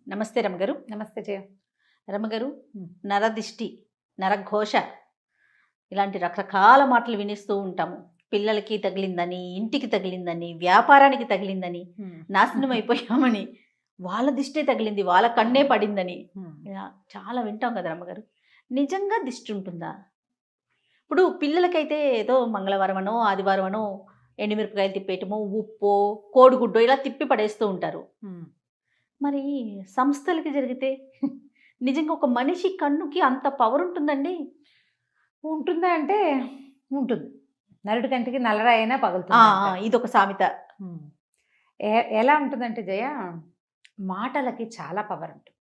నమస్తే రమగారు. నమస్తే జయ. రమగారు, హ్మ్. నరదిష్టి, నరఘోష ఇలాంటి రకరకాల మాటలు వినిస్తూ ఉంటాము. పిల్లలకి తగిలిందని, ఇంటికి తగిలిందని, వ్యాపారానికి తగిలిందని, హ్మ్. నాశనం అయిపోయామని, వాళ్ళ దిష్టే తగిలింది, వాళ్ళ కన్నే పడిందని హ్మ్. ఇలా చాలా వింటాం కదా రమ్మగారు. నిజంగా దిష్టి ఉంటుందా? ఇప్పుడు పిల్లలకైతే ఏదో మంగళవారమనో, ఆదివారమనో ఎండుమిరపకాయలు తిప్పేయటమో, ఉప్పో, కోడిగుడ్డో ఇలా తిప్పి పడేస్తూ ఉంటారు. హ్మ్. మరి సంస్థలకి జరిగితే నిజంగా ఒక మనిషి కన్నుకి అంత పవర్ ఉంటుందండి? ఉంటుందా అంటే ఉంటుంది. నరుడి కంటికి నల్లరాయి అయినా ఆ! పగులుతుందంటారు. ఇదొక సామెత. హ్మ్. ఎలా ఉంటుందంటే జయ, మాటలకి చాలా పవర్ ఉంటుంది.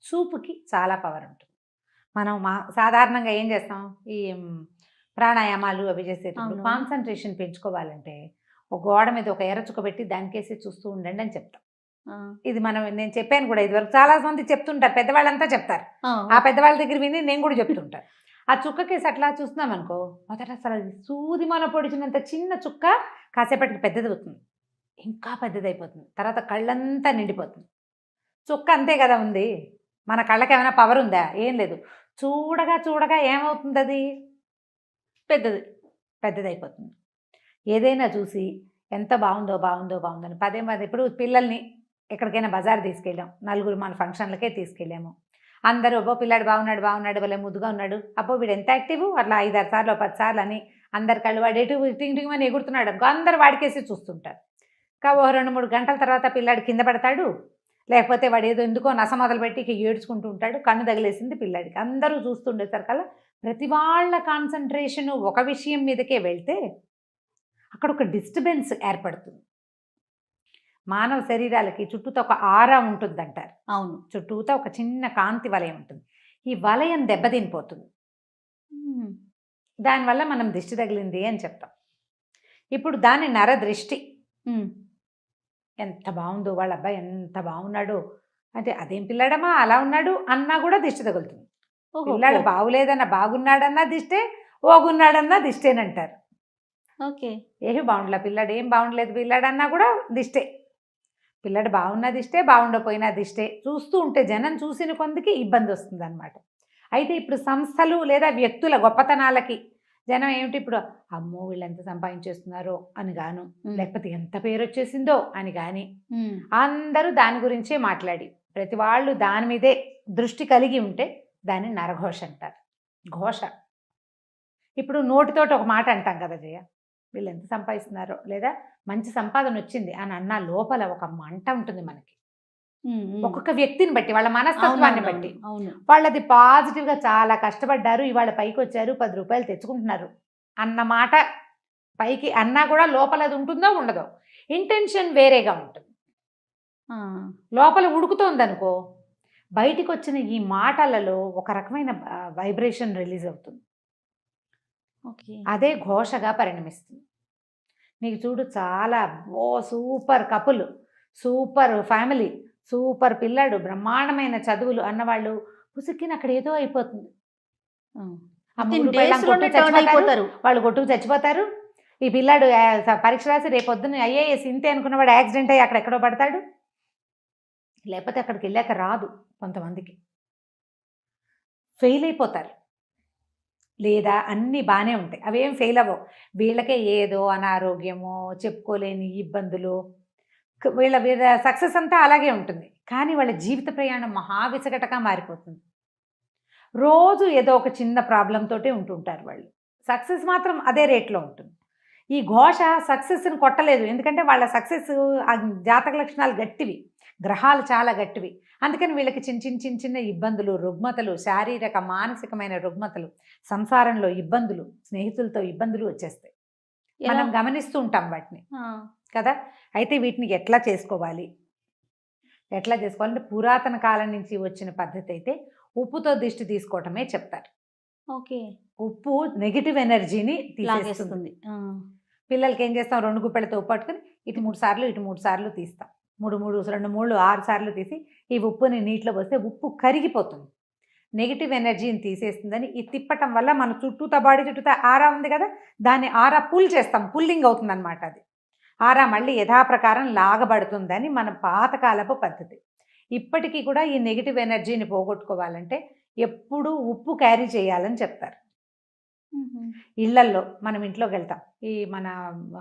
చూపుకి చాలా పవర్ ఉంటుంది. మనం సాధారణంగా ఏం చేస్తాం? ఈ ప్రాణాయామాలు అవి చేసేటప్పుడు అవును. కాన్సంట్రేషన్ పెంచుకోవాలంటే ఒక గోడ మీద ఒక ఎర్ర చుక్క పెట్టి దానికేసి చూస్తూ ఉండండి అని చెప్తాం. ఆ! ఇది నేను చెప్పాను కూడా ఇదివరకు. చాలా మంది చెప్తుంటారు, పెద్దవాళ్ళంతా చెప్తారు. ఆ! ఆ పెద్దవాళ్ళ దగ్గర విని నేను కూడా చెప్తుంటాను. ఆ చుక్కకేసి అట్లా చూస్తున్నాం అనుకో, మొదట అసలు అది సూది మన పొడిచినంత చిన్న చుక్క కాసేపటికి పెద్దది అవుతుంది, ఇంకా పెద్దదైపోతుంది, తర్వాత కళ్ళంతా నిండిపోతుంది. చుక్క అంతే కదా ఉంది. మన కళ్ళకి ఏమైనా పవర్ ఉందా? ఏం లేదు. చూడగా చూడగా ఏమవుతుంది అది? పెద్దది. పెద్దదైపోతుంది. ఏదైనా చూసి ఎంత బాగుందో బాగుందో బాగుందని పదే పదే. ఇప్పుడు పిల్లల్ని ఎక్కడికైనా బజార్ తీసుకెళ్ళాం, నలుగురు మన ఫంక్షన్లకే తీసుకెళ్ళాము. అందరూ అబ్బో పిల్లాడు బాగున్నాడు బాగున్నాడు, భలే ముద్దుగా ఉన్నాడు, అబ్బో వీడు ఎంత యాక్టివ్, అట్లా 5-6 సార్లు 10 సార్లు అని అందరి కళ్ళు వాడు ఎటు టింగ్ టింగ్ అని ఎగురుతున్నాడు అనుకో, అందరు వాడికేసి చూస్తుంటారు. ఓ 2-3 గంటల తర్వాత పిల్లాడు కింద పడతాడు, లేకపోతే వాడు ఏదో ఎందుకో నస మొదలుపెట్టి ఇక ఏడ్చుకుంటూ ఉంటాడు, కన్ను తగిలేసింది పిల్లాడికి. అందరూ చూస్తుండేసరికల్లా ప్రతి వాళ్ళ కాన్సన్ట్రేషను ఒక విషయం మీదకే వెళ్తే అక్కడ ఒక డిస్టర్బెన్స్ ఏర్పడుతుంది. మానవ శరీరాలకి చుట్టూతో ఒక ఆరా ఉంటుందంటారు. అవును. చుట్టూతో ఒక చిన్న కాంతి వలయం ఉంటుంది. ఈ వలయం దెబ్బతినిపోతుంది. హ్మ్. దానివల్ల మనం దిష్టి తగిలింది అని చెప్తాం. ఇప్పుడు దాని నరదృష్టి. హ్మ్. ఎంత బాగుందో, వాళ్ళ అబ్బాయి ఎంత బాగున్నాడో అంటే, అదేం పిల్లాడమ్మా అలా ఉన్నాడు అన్నా కూడా దిష్టి తగులుతుంది. ఓహో! పిల్లాడు బాగులేదన్నా బాగున్నాడన్నా దిష్టే, ఓగున్నాడన్నా దిష్టేనంటారు. ఓకే. ఏమి బాగుండలే పిల్లాడు, ఏం బాగుండలేదు పిల్లాడన్నా కూడా దిష్టే. పిల్లాడు బాగున్న దిష్టే, బాగుండపోయినా దిష్టే. చూస్తూ ఉంటే జనం చూసిన కొందికి ఇబ్బంది వస్తుంది అనమాట. అయితే ఇప్పుడు సంస్థలు లేదా వ్యక్తుల గొప్పతనాలకి జనం ఏమిటి ఇప్పుడు, అమ్మో వీళ్ళు ఎంత సంపాదించేస్తున్నారో అని గాను, లేకపోతే ఎంత పేరు వచ్చేసిందో అని కానీ అందరూ దాని గురించే మాట్లాడి ప్రతి వాళ్ళు దాని మీదే దృష్టి కలిగి ఉంటే దాన్ని నరఘోష అంటారు. ఘోష. ఇప్పుడు నోటితోటి ఒక మాట అంటాం కదా జయ, వీళ్ళు ఎంత సంపాదిస్తున్నారో లేదా మంచి సంపాదన వచ్చింది అని అన్న లోపల ఒక మంట ఉంటుంది మనకి. ఒక్కొక్క వ్యక్తిని బట్టి, వాళ్ళ మనస్తత్వాన్ని బట్టి. అవును. వాళ్ళది పాజిటివ్గా చాలా కష్టపడ్డారు, ఇవాళ పైకి వచ్చారు, 10 రూపాయలు తెచ్చుకుంటున్నారు అన్న మాట పైకి అన్నా కూడా లోపల అది ఉంటుందో ఉండదో, ఇంటెన్షన్ వేరేగా ఉంటుంది. లోపల ఉడుకుతోందనుకో, బయటికి వచ్చిన ఈ మాటలలో ఒక రకమైన వైబ్రేషన్ రిలీజ్ అవుతుంది. అదే ఘోషగా పరిణమిస్తుంది. నీకు చూడు, చాలా super couple, super family, super పిల్లాడు, బ్రహ్మాండమైన చదువులు అన్నవాళ్ళు పుసుక్కిన అక్కడ ఏదో అయిపోతుంది. వాళ్ళు కొట్టుకు చచ్చిపోతారు. ఈ పిల్లాడు పరీక్ష రాసి రేపొద్దున ఐఏఎస్ ఇంతే అనుకున్నవాడు యాక్సిడెంట్ అయ్యి అక్కడెక్కడో పడతాడు, లేకపోతే అక్కడికి వెళ్ళాక రాదు. కొంతమందికి ఫెయిల్ అయిపోతారు, లేదా అన్నీ బాగానే ఉంటాయి, అవేం ఫెయిల్ అవ్వవు. వీళ్ళకే ఏదో అనారోగ్యమో, చెప్పుకోలేని ఇబ్బందులు, వీళ్ళ సక్సెస్ అంతా అలాగే ఉంటుంది. కానీ వాళ్ళ జీవిత ప్రయాణం మహావిసగటగా మారిపోతుంది. రోజు ఏదో ఒక చిన్న ప్రాబ్లంతోటే ఉంటుంటారు వాళ్ళు. సక్సెస్ మాత్రం అదే రేట్లో ఉంటుంది. ఈ ఘోష సక్సెస్ని కొట్టలేదు, ఎందుకంటే వాళ్ళ సక్సెస్ జాతక లక్షణాలు గట్టివి, గ్రహాలు చాలా గట్టివి. అందుకని వీళ్ళకి చిన్న ఇబ్బందులు, రుగ్మతలు, శారీరక మానసికమైన రుగ్మతలు, సంసారంలో ఇబ్బందులు, స్నేహితులతో ఇబ్బందులు వచ్చేస్తాయి. మనం గమనిస్తూ ఉంటాం వాటిని కదా. అయితే వీటిని ఎట్లా చేసుకోవాలంటే పురాతన కాలం నుంచి వచ్చిన పద్ధతి అయితే ఉప్పుతో దిష్టి తీసుకోవటమే చెప్తారు. ఓకే. ఉప్పు నెగిటివ్ ఎనర్జీని తీసేస్తుంది. పిల్లలకి ఏం చేస్తాం, 2 గుప్పెలతో ఉప్పు పట్టుకుని ఇటు 3 సార్లు ఇటు 3 సార్లు తీస్తాం. 2 6 సార్లు తీసి ఈ ఉప్పుని నీటిలో పోస్తే ఉప్పు కరిగిపోతుంది, నెగిటివ్ ఎనర్జీని తీసేస్తుందని. ఈ తిప్పటం వల్ల మన చుట్టూతా బాడీ చుట్టూతా ఆరా ఉంది కదా, దాన్ని ఆరా పుల్ చేస్తాం, పుల్లింగ్ అవుతుంది అనమాట. అది ఆరా మళ్ళీ యథాప్రకారం లాగబడుతుందని మన పాతకాలపు పద్ధతి. ఇప్పటికీ కూడా ఈ నెగిటివ్ ఎనర్జీని పోగొట్టుకోవాలంటే ఎప్పుడూ ఉప్పు క్యారీ చేయాలని చెప్తారు. ఇళ్లల్లో మనం ఇంట్లోకి వెళ్తాం, ఈ మన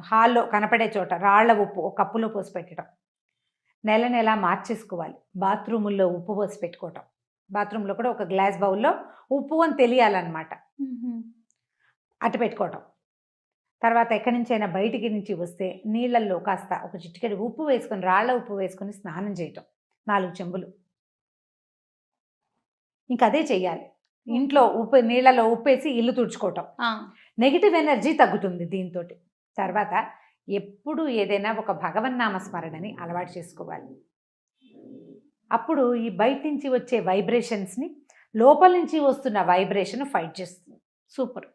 హాల్లో కనపడే చోట రాళ్ల ఉప్పు ఒక కప్పులో పోసి పెట్టడం, నెల నెల మార్చేసుకోవాలి. బాత్రూముల్లో ఉప్పు పోసి పెట్టుకోవటం, బాత్రూంలో కూడా ఒక గ్లాస్ బౌల్లో ఉప్పు అని తెలియాలన్నమాట, అటు పెట్టుకోవటం. తర్వాత ఎక్కడి నుంచైనా బయటికి నుంచి వస్తే నీళ్ళల్లో కాస్త ఒక చిటికెడు ఉప్పు వేసుకొని, రాళ్ల ఉప్పు వేసుకొని స్నానం చేయటం 4 చెంబులు. ఇంకా అదే చెయ్యాలి. ఇంట్లో ఉప్పు, నీళ్ళలో ఉప్పేసి ఇల్లు తుడుచుకోవటం. నెగిటివ్ ఎనర్జీ తగ్గుతుంది దీంతో. తర్వాత ఎప్పుడు ఏదైనా ఒక భగవన్నామ స్మరణని అలవాటు చేసుకోవాలి. అప్పుడు ఈ బయట నుంచి వచ్చే వైబ్రేషన్స్ని లోపల నుంచి వస్తున్న వైబ్రేషన్ ఫైట్ చేస్తుంది. సూపర్,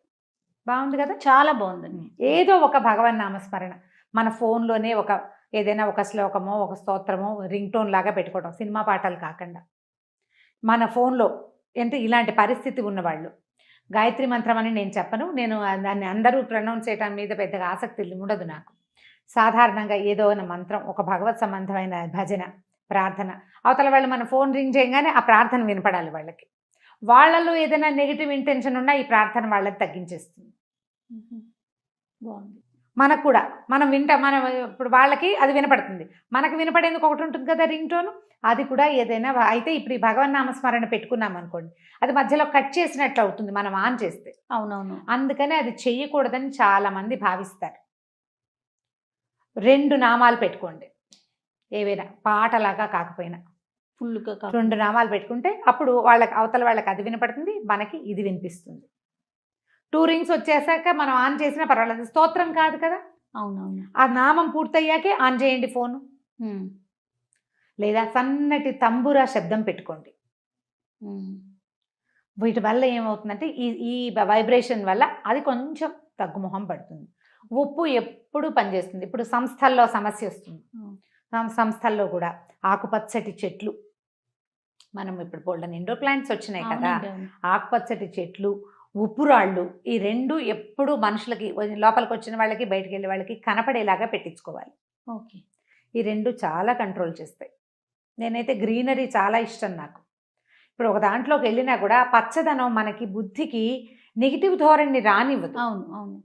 బాగుంది కదా, చాలా బాగుందండి. ఏదో ఒక భగవన్నామ స్మరణ మన ఫోన్లోనే ఒక ఏదైనా ఒక శ్లోకమో ఒక స్తోత్రమో రింగ్ టోన్ లాగా పెట్టుకోవడం, సినిమా పాటలు కాకుండా. మన ఫోన్లో అంటే ఇలాంటి పరిస్థితి ఉన్నవాళ్ళు గాయత్రి మంత్రం అని నేను చెప్పను, నేను దాన్ని అందరూ ప్రొనౌన్స్ చేయడం మీద పెద్దగా ఆసక్తి ఉండదు నాకు. సాధారణంగా ఏదో మంత్రం, ఒక భగవత్ సంబంధమైన భజన, ప్రార్థన, అవతల వాళ్ళు మన ఫోన్ రింగ్ చేయగానే ఆ ప్రార్థన వినపడాలి వాళ్ళకి. వాళ్ళలో ఏదైనా నెగిటివ్ ఇంటెన్షన్ ఉన్నా ఈ ప్రార్థన వాళ్ళకి తగ్గించేస్తుంది. బాగుంది. మనకు కూడా మనం ఇప్పుడు వాళ్ళకి అది వినపడుతుంది, మనకు వినపడేందుకు ఒకటి ఉంటుంది కదా రింగ్ టోను, అది కూడా ఏదైనా అయితే ఇప్పుడు ఈ భగవన్నామస్మరణ పెట్టుకున్నాం అనుకోండి, అది మధ్యలో కట్ చేసినట్లు అవుతుంది మనం ఆన్ చేస్తే. అవునవును. అందుకని అది చెయ్యకూడదని చాలామంది భావిస్తారు. 2 నామాలు పెట్టుకోండి, ఏవైనా పాటలాగా కాకపోయినా ఫుల్గా 2 నామాలు పెట్టుకుంటే అప్పుడు వాళ్ళకి, అవతల వాళ్ళకి అది వినపడుతుంది, మనకి ఇది వినిపిస్తుంది. 2 రింగ్స్ వచ్చేసాక మనం ఆన్ చేసినా పర్వాలేదు, స్తోత్రం కాదు కదా. అవునవును. ఆ నామం పూర్తయ్యాకే ఆన్ చేయండి ఫోను. లేదా సన్నటి తంబురా శబ్దం పెట్టుకోండి. వీటి వల్ల ఏమవుతుందంటే ఈ వైబ్రేషన్ వల్ల అది కొంచెం తగ్గుముఖం పడుతుంది. ఉప్పు ఎప్పుడు పనిచేస్తుంది. ఇప్పుడు సంస్థల్లో సమస్య వస్తుంది, సంస్థల్లో కూడా ఆకుపచ్చటి చెట్లు, మనం ఇప్పుడు బోల్డెన్ ఇండోర్ ప్లాంట్స్ వచ్చినాయి కదా, ఆకుపచ్చటి చెట్లు, ఉప్పు రాళ్ళు, ఈ 2 ఎప్పుడు మనుషులకి, లోపలికి వచ్చిన వాళ్ళకి బయటికి వెళ్ళే వాళ్ళకి కనపడేలాగా పెట్టించుకోవాలి. ఓకే. ఈ 2 చాలా కంట్రోల్ చేస్తాయి. నేనైతే గ్రీనరీ చాలా ఇష్టం నాకు. ఇప్పుడు ఒక దాంట్లోకి వెళ్ళినా కూడా పచ్చదనం మనకి బుద్ధికి నెగిటివ్ ధోరణిని రానివ్వదు. అవును అవును.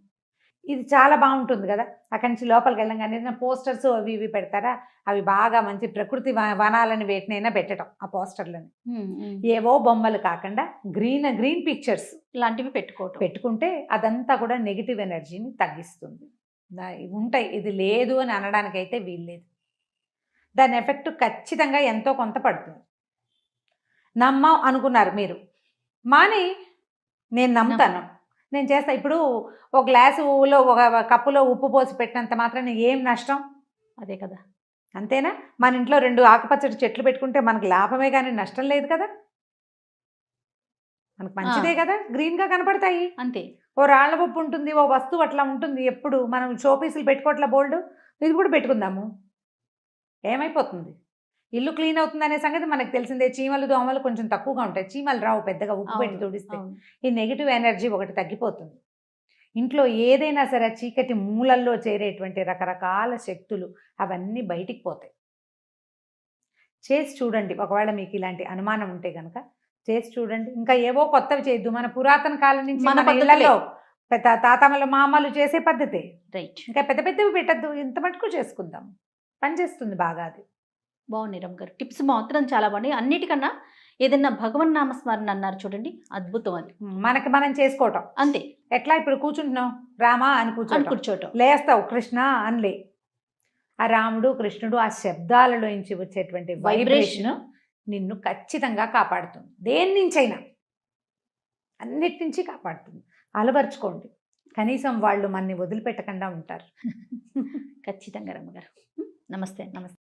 ఇది చాలా బాగుంటుంది కదా. అక్కడి నుంచి లోపలికి వెళ్ళంగానే పోస్టర్స్ అవి ఇవి పెడతారా, అవి బాగా మంచి ప్రకృతి వనాలని వేటినైనా పెట్టడం, ఆ పోస్టర్లని ఏవో బొమ్మలు కాకుండా గ్రీన్ పిక్చర్స్ ఇలాంటివి పెట్టుకుంటే అదంతా కూడా నెగిటివ్ ఎనర్జీని తగ్గిస్తుంది. ఉంటాయి, ఇది లేదు అని అనడానికైతే వీల్లేదు. దాని ఎఫెక్ట్ ఖచ్చితంగా ఎంతో కొంత పడుతుంది. నమ్మం అనుకున్నారు మీరు, మాని నేను నమ్ముతాను, నేను చేస్తా. ఇప్పుడు ఒక గ్లాసులో ఒక కప్పులో ఉప్పు పోసి పెట్టినంత మాత్రాన ఏం నష్టం? అదే కదా. అంతేనా? మన ఇంట్లో 2 ఆకుపచ్చటి చెట్లు పెట్టుకుంటే మనకు లాభమే కానీ నష్టం లేదు కదా, మనకు మంచిదే కదా, గ్రీన్గా కనపడతాయి. అంతే. ఓ రాళ్ల ఉప్పు ఉంటుంది, ఓ వస్తువు అట్లా ఉంటుంది. ఎప్పుడు మనం షోపీసులు పెట్టుకోవట్లా బోల్డ్, ఇది కూడా పెట్టుకుందాము, ఏమైపోతుంది? ఇల్లు క్లీన్ అవుతుంది అనే సంగతి మనకు తెలిసిందే. చీమలు దోమలు కొంచెం తక్కువగా ఉంటాయి, చీమలు రావు పెద్దగా ఉప్పు పెట్టి తుడిస్తే. ఈ నెగిటివ్ ఎనర్జీ ఒకటి తగ్గిపోతుంది. ఇంట్లో ఏదైనా సరే చీకటి మూలల్లో చేరేటువంటి రకరకాల శక్తులు అవన్నీ బయటికి పోతాయి. చేసి చూడండి, ఒకవేళ మీకు ఇలాంటి అనుమానం ఉంటే కనుక చేసి చూడండి. ఇంకా ఏవో కొత్తవి చేయొద్దు, మన పురాతన కాలం నుంచి మన ఇళ్లలో తాతమ్మలు మామలు చేసే పద్ధతే రైట్. ఇంకా పెద్ద పెద్దవి పెట్టద్దు, ఇంత మటుకు చేసుకుందాం, పనిచేస్తుంది బాగా. అది బాగుంది రమ్మ గారు, టిప్స్ మాత్రం చాలా బాగున్నాయి. అన్నిటికన్నా ఏదన్నా భగవన్ నామస్మరణ అన్నారు చూడండి, అద్భుతం. అది మనకి మనం చేసుకోవటం అంతే. ఎట్లా ఇప్పుడు కూర్చుంటున్నావు, రామా అని కూర్చోటం, లేస్తావు కృష్ణ అనిలే, ఆ రాముడు కృష్ణుడు ఆ శబ్దాలలో నుంచి వచ్చేటువంటి వైబ్రేషన్ నిన్ను ఖచ్చితంగా కాపాడుతుంది. దేని నుంచైనా, అన్నిటి నుంచి కాపాడుతుంది. అలవర్చుకోండి, కనీసం వాళ్ళు మనని వదిలిపెట్టకుండా ఉంటారు. ఖచ్చితంగా రమ్మగారు. నమస్తే. నమస్తే.